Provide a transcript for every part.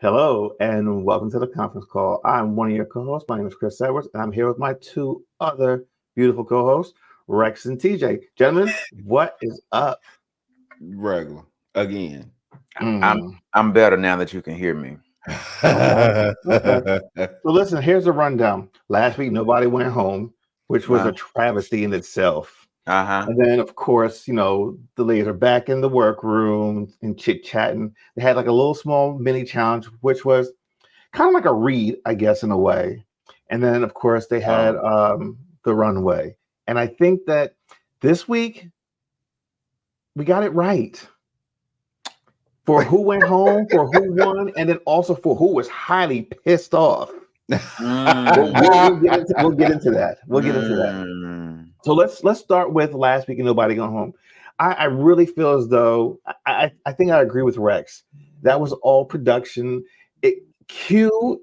Hello and welcome to the conference call. I'm one of your co-hosts. My name is Chris Edwards, and I'm here with my two other beautiful co-hosts, Rex and TJ. Gentlemen, what is up? Regular again. I'm better now that you can hear me. Okay. So listen, here's the rundown. Last week, nobody went home, which was a travesty in itself. And then, of course, the ladies are back in the workroom and chit-chatting. They had like a little small mini challenge, which was kind of like a read, I guess, in a way. And then, of course, they had the runway. And I think that this week, we got it right. For who went home, for who won, and then also for who was highly pissed off. We'll get into that. We'll get into that. So let's start with last week and nobody got home. I really feel as though I think I agree with Rex. That was all production. Q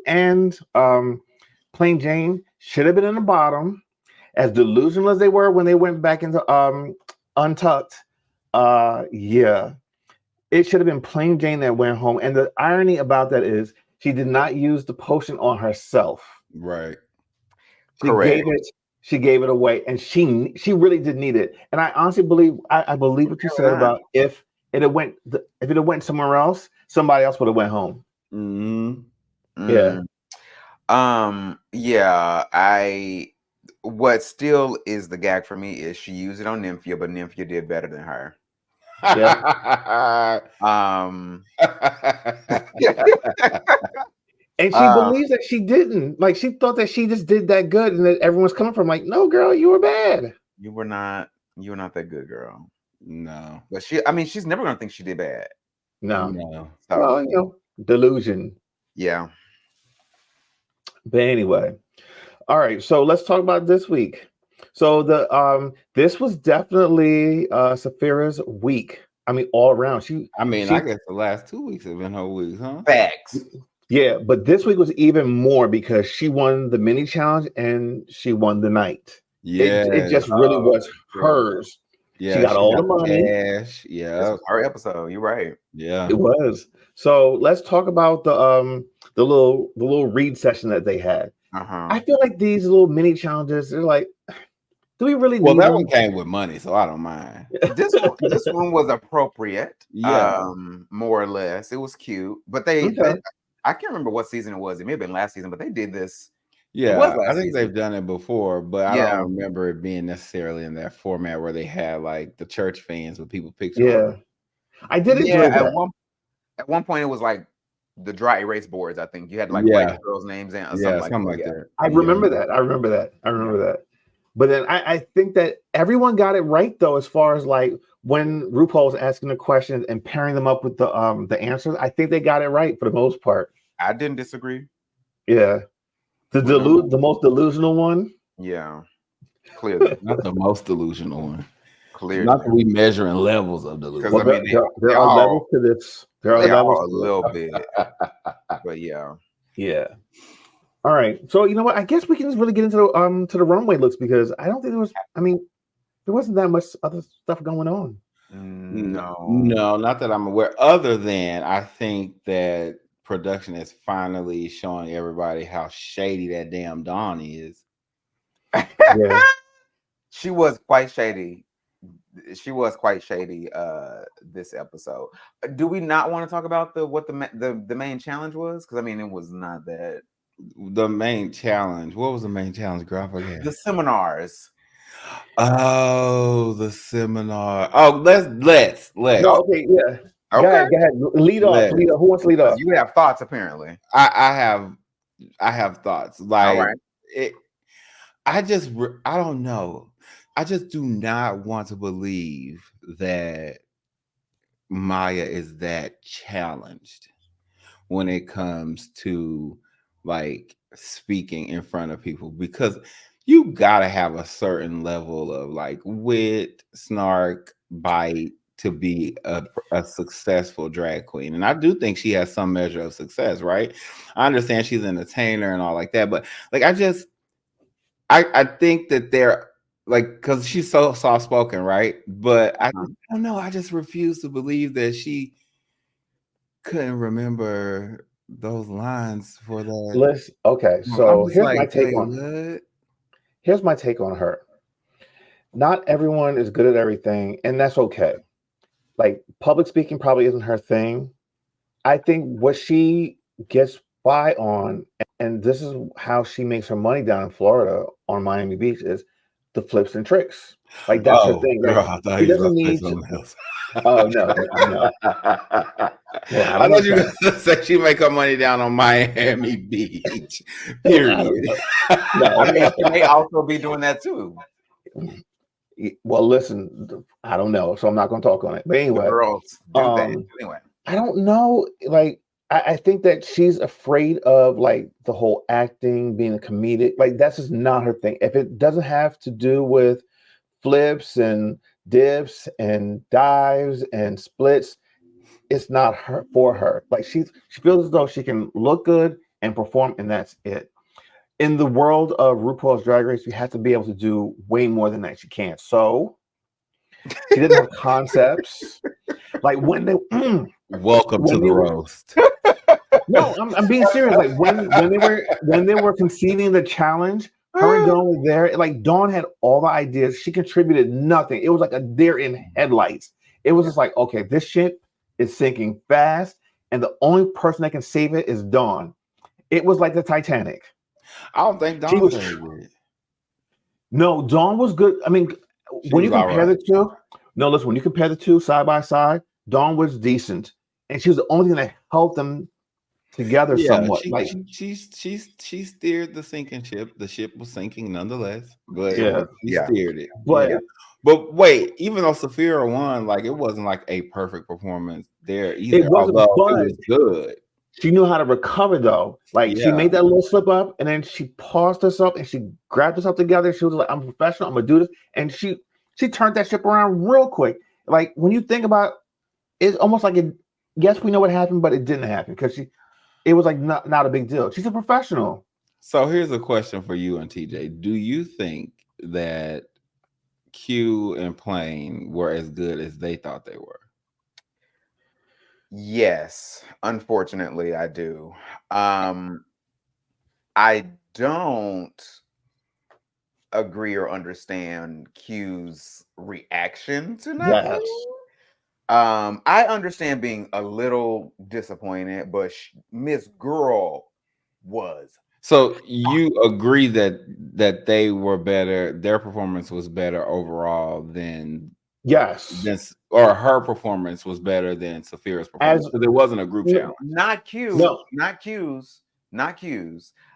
and Plain Jane should have been in the bottom. As delusional as they were when they went back into Untucked. Yeah. It should have been Plain Jane that went home. And the irony about that is she did not use the potion on herself. Right. Correct. She gave it away, and she really did need it. And I honestly believe I believe what you said about if it had went somewhere else, somebody else would have went home. Yeah. What still is the gag for me is she used it on Nymphia, but Nymphia did better than her. Yeah. And she believes that she didn't. Like, she thought that she just did that good, and that everyone's coming from like, no, girl, you were bad. You were not that good, girl. No. But she's never gonna think she did bad. No. So, well, delusion. Yeah. But anyway. All right, so let's talk about this week. So this was definitely Saphira's week. I mean, all around. I guess the last 2 weeks have been her weeks, huh? Facts. Yeah, but this week was even more because she won the mini challenge and she won the night. Yeah, it just really was hers. Yeah, she got all the money. Cash. Yeah, this was her episode. You're right. Yeah, it was. So let's talk about the little read session that they had. I feel like these little mini challenges, they're like, do we really need that them? one came with money, so I don't mind. This one was appropriate. Yeah, more or less. It was cute. But they I can't remember what season it was. It may have been last season, but they did this. Yeah, I think they've done it before, but I don't remember it being necessarily in that format where they had like the church fans with people pictures. Yeah, I did enjoy that. At one point, it was like the dry erase boards. I think you had like white girls' names and something like that. I remember that. But then I think that everyone got it right though, as far as like when RuPaul was asking the questions and pairing them up with the answers. I think they got it right for the most part. I didn't disagree. Yeah. The most delusional one? Yeah. Clearly. Not the most delusional one. Clearly. Not that we measuring levels of delusion. Well, there are levels to this. There are levels a little bit. But yeah. Yeah. All right. So you know what? I guess we can just really get into the runway looks, because I don't think there wasn't that much other stuff going on. No, not that I'm aware. Other than I think that production is finally showing everybody how shady that damn Dawn is. Yeah. She was quite shady. This episode. Do we not want to talk about what the main challenge was? Because I mean, it was not that. The main challenge. What was the main challenge, girl? I forget. The seminars. Oh, the seminar. Oh, let's. No, okay, yeah. Okay. Go ahead. Lead off. Who wants to lead off? You have thoughts, apparently. I have thoughts. Like, all right. I don't know. I just do not want to believe that Maya is that challenged when it comes to like speaking in front of people, because you gotta have a certain level of like wit, snark, bite to be a successful drag queen. And I do think she has some measure of success, right? I understand she's an entertainer and all like that, but like I think that they're like, because she's so soft-spoken, right? But I don't know, I just refuse to believe that she couldn't remember those lines for that. Listen, okay, I'm so just like, wait, what? here's my take on her. Not everyone is good at everything, and that's okay. Like public speaking probably isn't her thing. I think what she gets by on, and this is how she makes her money down in Florida on Miami Beach, is the flips and tricks. Like that's her thing. Girl, Like I thought she he was doesn't about to say need to. something else. Oh no, no. Well, I thought you were going to say she make her money down on Miami Beach. Period. No, I mean, she may also be doing that too. Well, listen, I don't know, so I'm not going to talk on it. But anyway, the girls do that anyway. I don't know. Like, I think that she's afraid of like the whole acting, being a comedic. Like, that's just not her thing. If it doesn't have to do with flips and dips and dives and splits, it's not her for her. Like, she feels as though she can look good and perform, and that's it. In the world of RuPaul's Drag Race, you have to be able to do way more than that. She can't. So she didn't have concepts. Like when they welcome to the roast. No, I'm being serious. Like when they were conceiving the challenge, her and Dawn were there. Like Dawn had all the ideas. She contributed nothing. It was like a deer in headlights. It was just like, okay, this ship is sinking fast, and the only person that can save it is Dawn. It was like the Titanic. I don't think Dawn was good. No, Dawn was good. I mean, when you compare the two, listen, when you compare the two side by side, Dawn was decent, and she was the only thing that helped them together somewhat. She steered the sinking ship. The ship was sinking nonetheless, but she steered it. But wait, even though Saphira won, like it wasn't like a perfect performance there either. It wasn't, although but it was good. She knew how to recover though. Like she made that little slip up, and then she paused herself and she grabbed herself together. She was like, "I'm professional. I'm gonna do this," and she turned that ship around real quick. Like when you think about it, it's almost like it. Yes, we know what happened, but it didn't happen because it was like not a big deal. She's a professional. So here's a question for you and TJ. Do you think that Q and Plain were as good as they thought they were? Yes, unfortunately, I do. I don't agree or understand Q's reaction to not winning. I understand being a little disappointed, but Miss Girl was. So you agree that they were better, their performance was better overall than or her performance was better than Saphira's performance. So there wasn't a group challenge. Not Q's.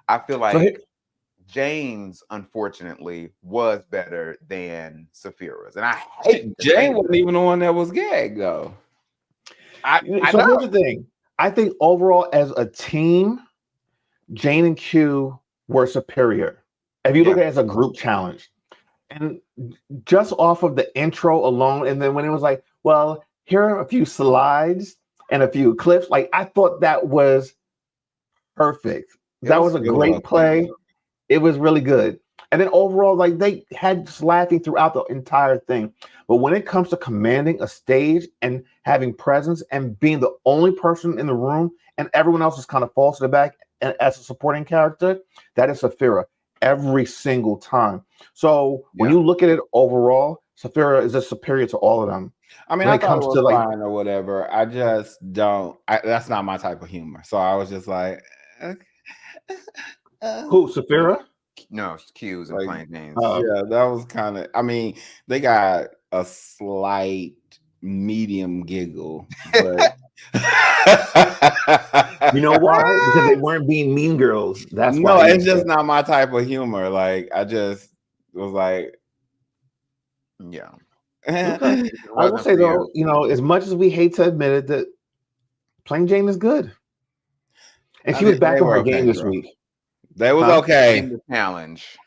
I feel like James, unfortunately, was better than Saphira's, and I hate Jane wasn't even the one that was gagged though. Here's the thing. I think overall as a team, Jane and Q were superior. If you look at it as a group challenge, and just off of the intro alone, and then when it was like, well, here are a few slides and a few clips, like I thought that was perfect. That was a great play. It was really good. And then overall, like they had just laughing throughout the entire thing. But when it comes to commanding a stage and having presence and being the only person in the room and everyone else is kind of falls to the back and as a supporting character, that is Saphira every single time. So when you look at it overall, Saphira is just superior to all of them. I mean, I thought it was fine or whatever. I just don't. That's not my type of humor. So I was just like, who, Saphira? No, Q's and Plain James. Yeah, that was kind of. I mean, they got a slight medium giggle, but you know why? Because they weren't being mean girls. That's no, why. it's just not my type of humor. Like I just was like, yeah. Okay. I will say though, you know, as much as we hate to admit it, that Plain Jane is good, and she was back on her game this week. That was okay. In the challenge.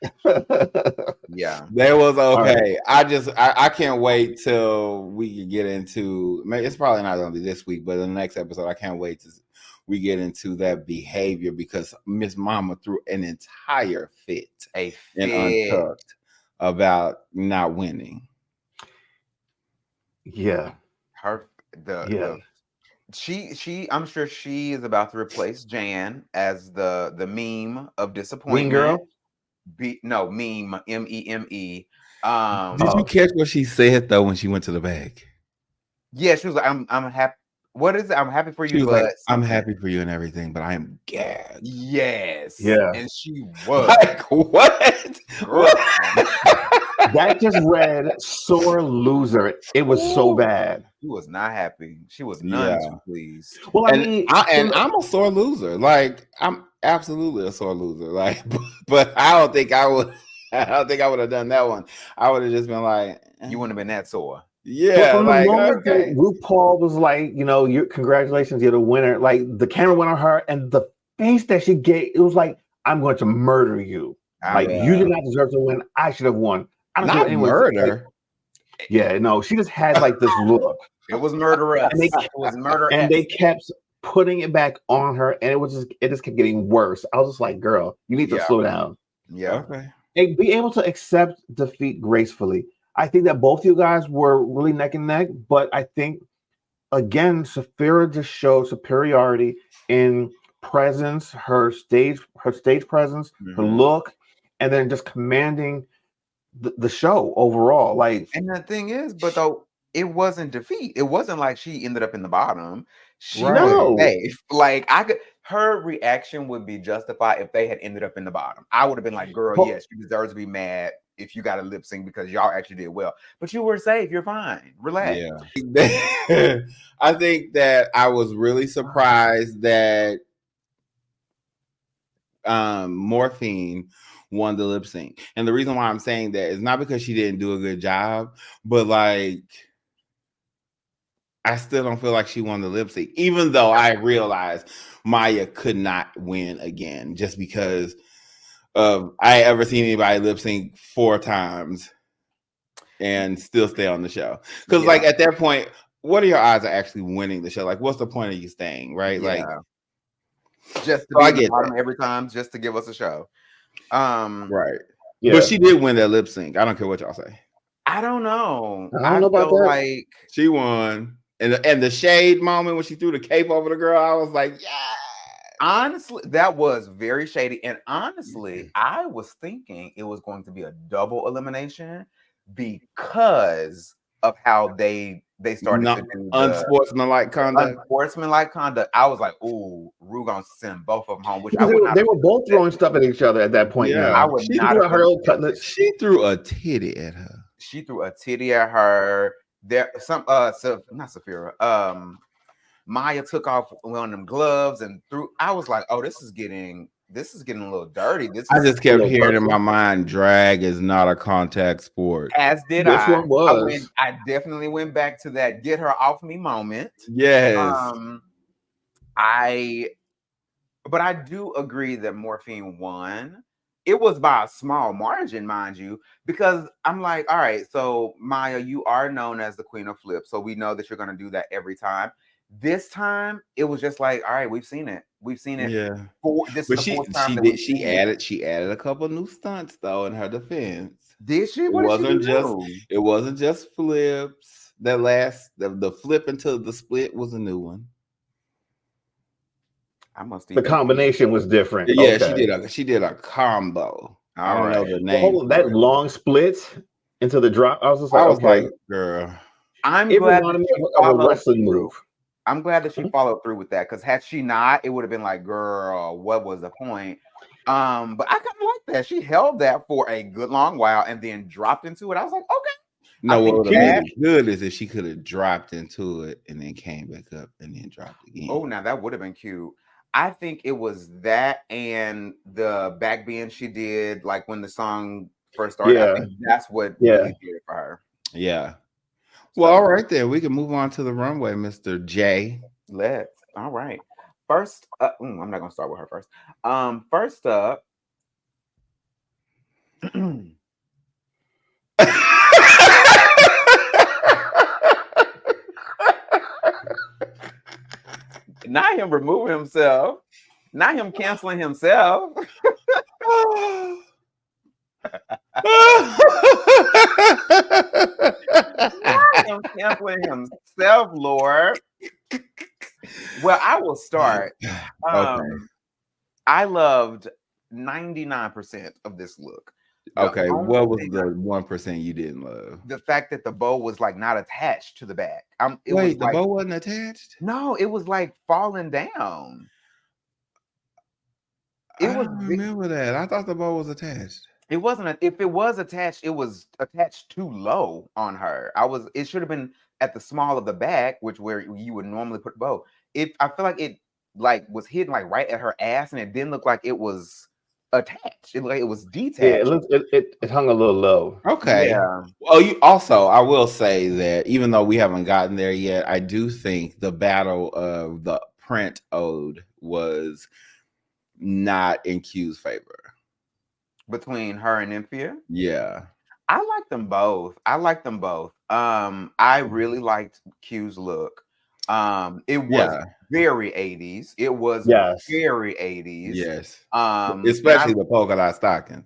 Yeah. That was okay. Right. I can't wait till we can get into, maybe it's probably not going to be this week, but in the next episode, I can't wait till we get into that behavior because Miss Mama threw an entire fit in Untucked about not winning. Yeah. The I'm sure she is about to replace Jan as the meme of disappointment. Mean Girl? No, meme, meme. Did you catch what she said though when she went to the bag? Yeah, she was like, I'm happy. What is it? I'm happy for you, but like, I'm happy for you and everything, but I am gagged. Yes. Yeah. And she was like, what? Girl. That just read sore loser. It was so bad. She was not happy. She was none too pleased. Well, I'm a sore loser. Like, I'm absolutely a sore loser. Like, but I don't think I would. I don't think I would have done that one. I would have just been like, you wouldn't have been that sore. Yeah, from the moment that RuPaul was like, congratulations, you're the winner. Like the camera went on her, and the face that she gave, it was like, I'm going to murder you. Like you did not deserve to win. I should have won. I don't care what anyone murder. Yeah, no, she just had like this look. It was murderous. It was murderous. And they kept putting it back on her, and it just kept getting worse. I was just like, girl, you need to slow down. Yeah. Okay. And be able to accept defeat gracefully. I think that both you guys were really neck and neck, but I think again, Sapphira just showed superiority in presence, her stage presence, her look, and then just commanding the show overall. Like, and the thing is, but though it wasn't defeat, it wasn't like she ended up in the bottom. She was safe. Like her reaction would be justified if they had ended up in the bottom. I would have been like, girl, yes, you deserve to be mad if you got to lip sync because y'all actually did well. But you were safe. You're fine. Relax. Yeah. I think that I was really surprised that Morphine won the lip sync. And the reason why I'm saying that is not because she didn't do a good job, but like I still don't feel like she won the lip sync, even though I realized Maya could not win again just because I ever seen anybody lip sync 4 times and still stay on the show. Because like at that point, what are your odds of actually winning the show? Like, what's the point of you staying, right? Yeah. Like, just to be bottom every time, just to give us a show. Right. Yeah. But she did win that lip sync. I don't care what y'all say. I don't know. I don't know about that. Like she won. And the shade moment when she threw the cape over the girl, I was like, yeah. Honestly, that was very shady. And honestly, I was thinking it was going to be a double elimination because of how they started to do unsportsmanlike conduct. Unsportsmanlike conduct. I was like, ooh, Ru gonna send both of them home. Which they were both throwing stuff at each other at that point. Yeah, I would not have her old cutlets. She threw a titty at her. She threw a titty at her. There, not Sapphira. Maya took off one of them gloves and threw. I was like, oh, this is getting a little dirty. I just kept hearing in my mind, drag is not a contact sport. As did this one was. I definitely went back to that get her off me moment. Yes. But I do agree that Morphine won. It was by a small margin, mind you, because I'm like, all right, so Maya, you are known as the queen of flips, so we know that you're going to do that every time. This time, it was just like, all right, we've seen it. We've seen it. Yeah. But she added a couple new stunts though in her defense. Did she? It wasn't just flips. The flip into the split was a new one. The combination was different. Yeah, okay. She did a combo. I don't know the name. Hold on, that long split into the drop. I was like, girl. I'm glad a wrestling move. I'm glad that she followed through with that because had she not, it would have been like, girl, what was the point? But I kind of like that. She held that for a good long while and then dropped into it. I was like, okay. No, what would have been good is if she could have dropped into it and then came back up and then dropped again. Oh, now that would have been cute. I think it was that and the back bend she did, like when the song first started. Yeah. I think that's what really did it for her. Yeah. Well, all right then. We can move on to the runway, Mr. J. Let's. All right. First, I'm not gonna start with her first. First up. Not him removing himself. Not him canceling himself. Not him canceling himself, Lord. Well, I will start. Okay. I loved 99% of this look. Okay, what was the 1% you didn't love? The fact that the bow was like not attached to the back. Wait, the bow wasn't attached? No, it was like falling down. I don't remember that. I thought the bow was attached. It wasn't. If it was attached, it was attached too low on her. It should have been at the small of the back, which where you would normally put the bow. I feel like it was hidden like right at her ass, and it didn't look like it was attached. It looked like it was detached. Yeah, it hung a little low. Okay. Yeah. Well, I will say that even though we haven't gotten there yet, I do think the battle of the print ode was not in Q's favor. Between her and Nymphia? Yeah. I like them both. I really liked Q's look. It was very 80s. It was very 80s. Yes. Especially the polka dot stockings.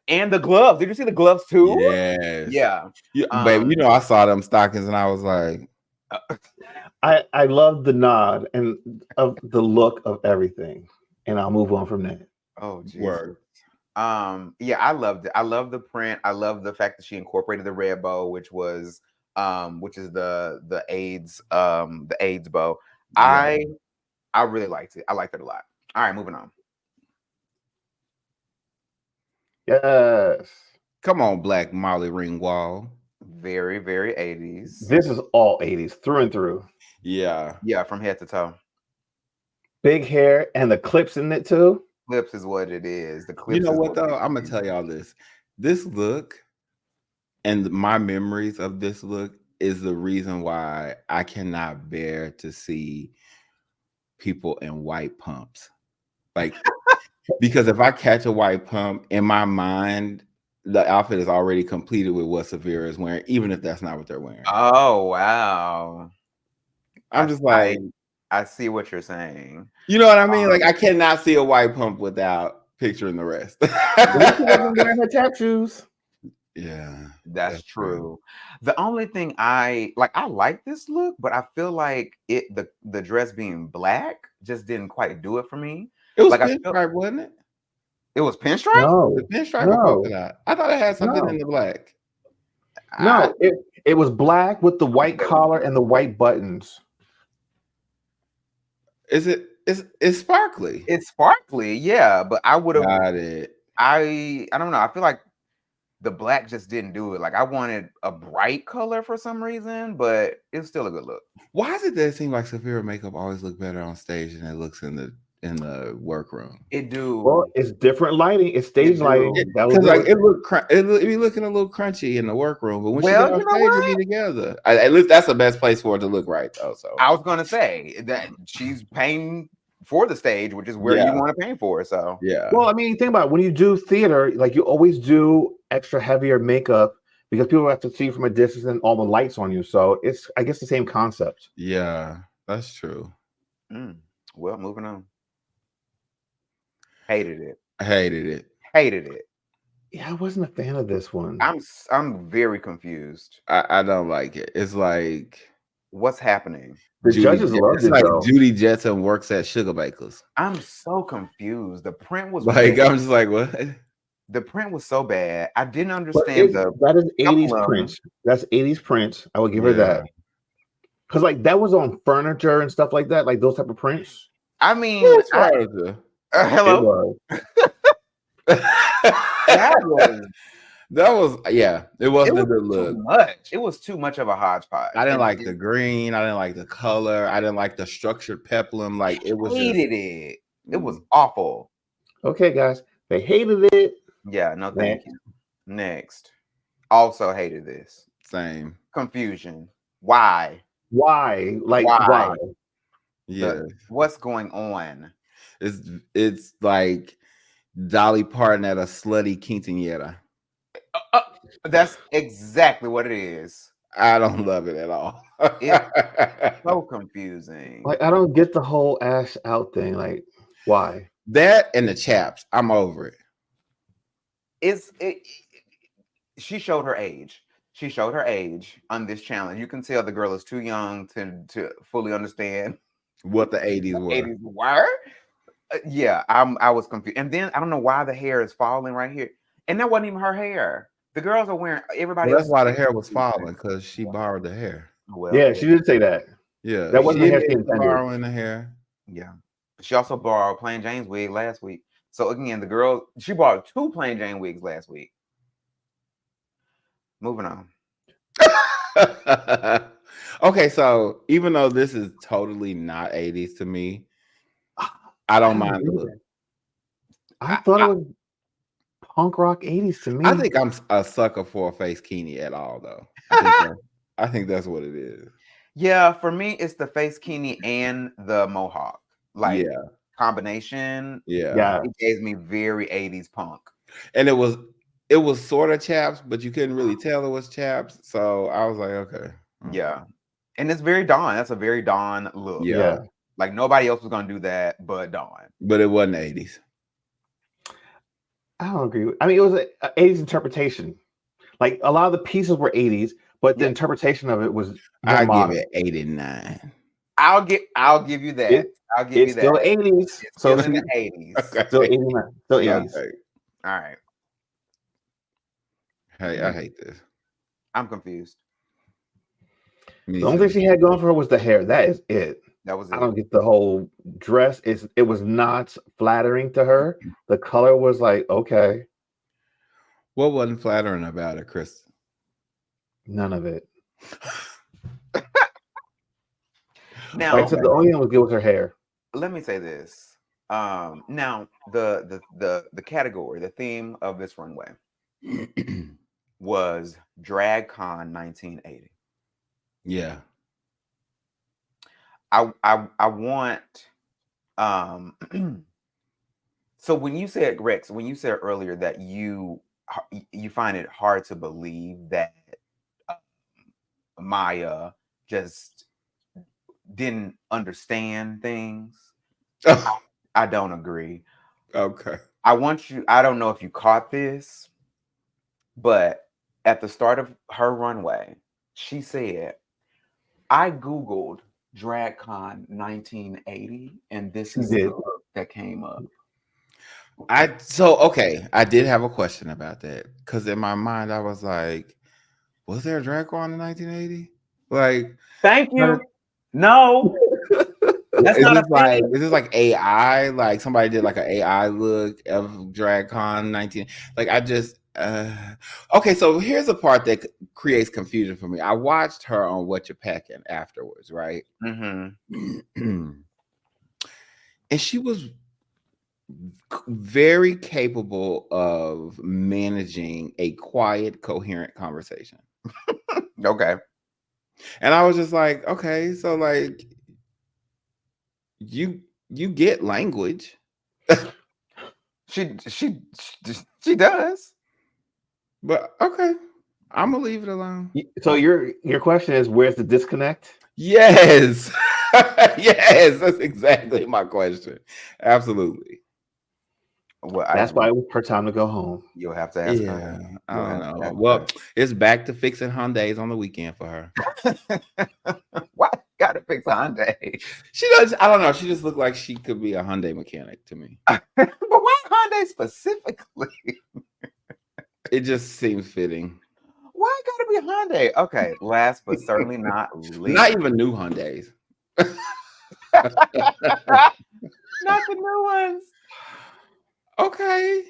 And the gloves. Did you see the gloves too? Yes. Yeah. Baby, I saw them stockings and I was like, I love the nod and of the look of everything. And I'll move on from that. Oh, Jesus. Word. Yeah, I loved it. I love the print. I love the fact that she incorporated the red bow, which is the AIDS bow. Yeah. I really liked it. I liked it a lot. All right, moving on. Yes. Come on, Black Molly Ringwald. Very, very 80s. This is all 80s through and through. Yeah. Yeah, from head to toe. Big hair and the clips in it too. Clips is what it is. The clips. You know what though? I'm gonna tell y'all this. This look and my memories of this look is the reason why I cannot bear to see people in white pumps. Like, because if I catch a white pump in my mind, the outfit is already completed with what Severa is wearing, even if that's not what they're wearing. Oh wow! I'm just like, I see what you're saying. You know what I mean? Like, I cannot see a white pump without picturing the rest. She wasn't wearing her tap shoes. Yeah, that's true. The only thing I like this look, but I feel like the dress being black just didn't quite do it for me. It was pinstripe, wasn't it? It was pinstripe? No, the pinstripe or polka dot. I thought it had something in the black. No, it was black with the white collar and the white buttons. It's sparkly. It's sparkly, yeah. But I would have got it. I don't know. I feel like the black just didn't do it. Like, I wanted a bright color for some reason, but it's still a good look. Why is it that it seems like Severa makeup always look better on stage than it looks in the workroom? It do. Well, it's different lighting. It's stage lighting. Because like it be looking a little crunchy in the workroom, but when she got on stage, it be together. At least that's the best place for it to look right, though. So I was gonna say that she's paying for the stage, which is where you want to pay for. So yeah. Well, I mean, think about it. When you do theater, like, you always do extra heavier makeup because people have to see you from a distance and all the lights on you. So it's, I guess, the same concept. Yeah, that's true. Well, moving on. Hated it. Yeah, I wasn't a fan of this one. I'm very confused. I don't like it. It's like, what's happening? The judges loved it. It's like Judy Jetson works at Sugar Bakers. I'm so confused. The print was like bad. I'm just like, what? The print was so bad. I didn't understand that is 80s print. That's 80s print. I would give her that. Because like that was on furniture and stuff like that, like those type of prints. I mean, hello. That was it wasn't a good look. It was too much of a hodgepodge. I didn't like the green. I didn't like the color. I didn't like the structured peplum. Like, it was hated it. It was awful. Okay, guys, they hated it. Yeah, no, thank you. Next, also hated this. Same confusion. Why? Like why? Yeah. What's going on? It's like Dolly Parton at a slutty quinceañera. That's exactly what it is. I don't love it at all. It's so confusing. Like, I don't get the whole ash out thing. Like, why? That and the chaps. I'm over it. She showed her age. She showed her age on this challenge. You can tell the girl is too young to fully understand what the 80s were. 80s were. Yeah, I was confused. And then I don't know why the hair is falling right here. And that wasn't even her hair. The girls are wearing everybody Well, that's else. why the hair was falling, because she borrowed the hair. Well, yeah, she did say that. Yeah, that wasn't she the hair she admitted to intended. borrowing the hair. Yeah. She also borrowed Plain Jane's wig last week. So again, the girl, she borrowed 2 Plain Jane wigs last week. Moving on. Okay, so even though this is totally not 80s to me, I don't mind the look. I thought it was punk rock 80s to me. I think I'm a sucker for a face kini at all, though. I think that's what it is. Yeah, for me, it's the face kini and the mohawk. Like combination. Yeah. It gave me very 80s punk. And it was sort of chaps, but you couldn't really tell it was chaps. So I was like, okay. Yeah. And it's very Dawn. That's a very Dawn look. Yeah. Like nobody else was gonna do that but Dawn. But it wasn't 80s. I don't agree. I mean, it was an 80s interpretation. Like a lot of the pieces were 80s, but the interpretation of it was I give it 89. I'll give you that. I'll give you that. Still 80s. It's still in the 80s. Okay. Still 89. Still 80s. Okay. All right. Hey, I hate this. I'm confused. The only thing she had going for her was the hair. That is it. That was it. I don't get the whole dress. It was not flattering to her. The color was like, okay. What wasn't flattering about it, Chris? None of it. Now, like, so the only thing was good with her hair. Let me say this. Now the category, the theme of this runway was Dragcon 1980. Yeah. I want so when you said Rex, when you said earlier that you find it hard to believe that Maya just didn't understand things, I don't agree. Okay. I don't know if you caught this, but at the start of her runway, she said, I Googled Dragcon 1980, and this is the look that came up. I did have a question about that, because in my mind I was like, was there a Dragcon in 1980? Like, thank you. No. That's is not this like, is this like AI? Like somebody did like an AI look of Dragcon 19. Like I just okay, so here's a part that creates confusion for me. I watched her on What You're Packing afterwards, right? Mm-hmm. And she was very capable of managing a quiet, coherent conversation. Okay. And I was just like, okay, so like you get language. She does. But okay, I'm gonna leave it alone. So your question is, where's the disconnect? Yes. Yes, that's exactly my question. Absolutely. Well, that's why it was her time to go home. You'll have to ask her. Yeah, I don't know. Well, it's back to fixing Hyundais on the weekend for her. Why gotta fix a Hyundai? She does. I don't know. She just looked like she could be a Hyundai mechanic to me. But why Hyundai specifically? It just seems fitting. Why it gotta be a Hyundai? Okay, last but certainly not least. Not even new Hyundais. Not the new ones. Okay.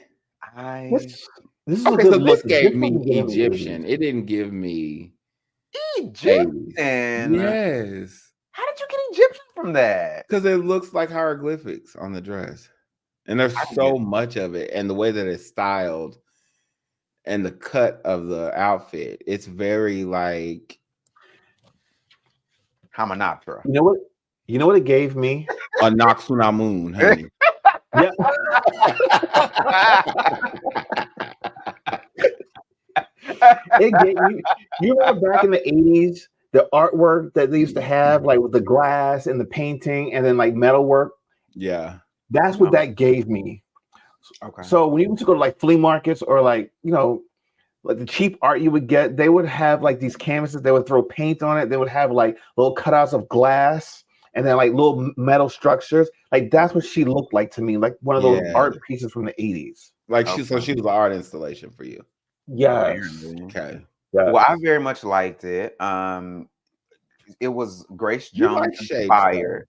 This is okay, so this gave me Egyptian. It didn't give me Egyptian. 80s. Yes. How did you get Egyptian from that? Because it looks like hieroglyphics on the dress. And there's so much of it. And the way that it's styled and the cut of the outfit, it's very like Hamanoptera. You know what it gave me? A Noxunamun, honey. Yeah. It gave you remember back in the 80s, the artwork that they used to have, like with the glass and the painting and then like metal work? Yeah. That's what that gave me. Okay. So when you used to go to like flea markets or like, you know, like the cheap art you would get, they would have like these canvases, they would throw paint on it, they would have like little cutouts of glass, and then like little metal structures. Like that's what she looked like to me, like one of those art pieces from the 80s. Like she was an art installation for you. Yes. Okay. Yes. Well, I very much liked it. It was Grace Jones inspired.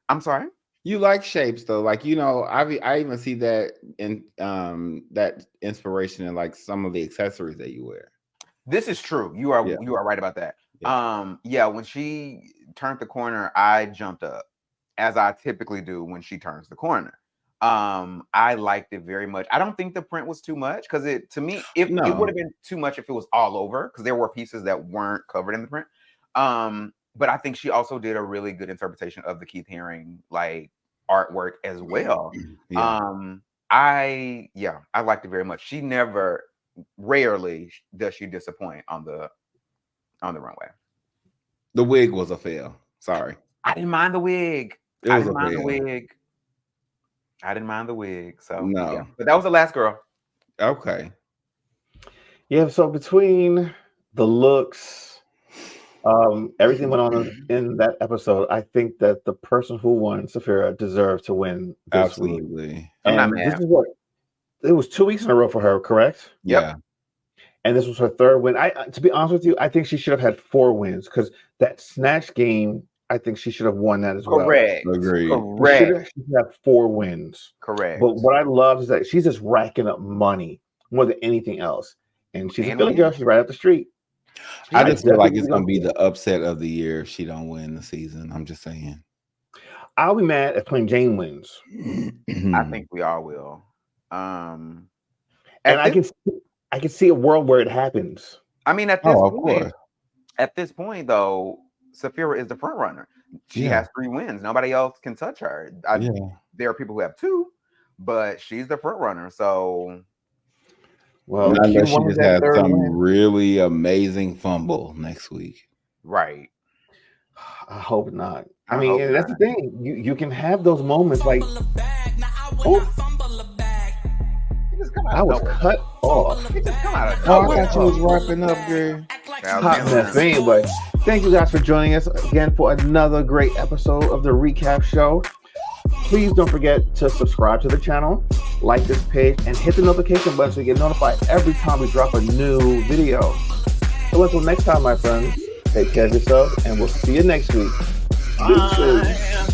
I'm sorry. You like shapes though, like I even see that in that inspiration in like some of the accessories that you wear. This is true. You are right about that. When she turned the corner, I jumped up, as I typically do when she turns the corner. I liked it very much. I don't think the print was too much because it would have been too much if it was all over, because there were pieces that weren't covered in the print. But I think she also did a really good interpretation of the Keith Haring like artwork as well. I liked it very much. She rarely does she disappoint on the runway. The wig was a fail. Sorry. I didn't mind the wig. I didn't mind the wig. So no. But that was the last girl. Okay. Yeah, so between the looks, everything went on in that episode. I think that the person who won, Sapphira, deserved to win this week. I'm not mad. This is it was 2 weeks in a row for her, correct? Yeah. And this was her third win. To be honest with you, I think she should have had 4 wins because that snatch game, I think she should have won that as well. Correct. Agreed. Correct. She should have 4 wins. Correct. But what I love is that she's just racking up money more than anything else. And she's a Philly girl. She's right up the street. I just feel like it's going to be the upset of the year if she don't win the season. I'm just saying. I'll be mad if Plain Jane wins. I think we all will. And I can see a world where it happens. I mean, at this point, though, Sapphira is the front runner. She has 3 wins. Nobody else can touch her. There are people who have 2, but she's the front runner. So, well, unless she just had some really amazing fumble next week. Right. I hope not. I mean, and that's the thing. You can have those moments like, I was cut off. It just come out of I thought you was wrapping up, girl. Hot mess. Anyway, thank you guys for joining us again for another great episode of the Recap Show. Please don't forget to subscribe to the channel, like this page, and hit the notification button so you get notified every time we drop a new video. So until next time, my friends, take care of yourselves, and we'll see you next week. Bye.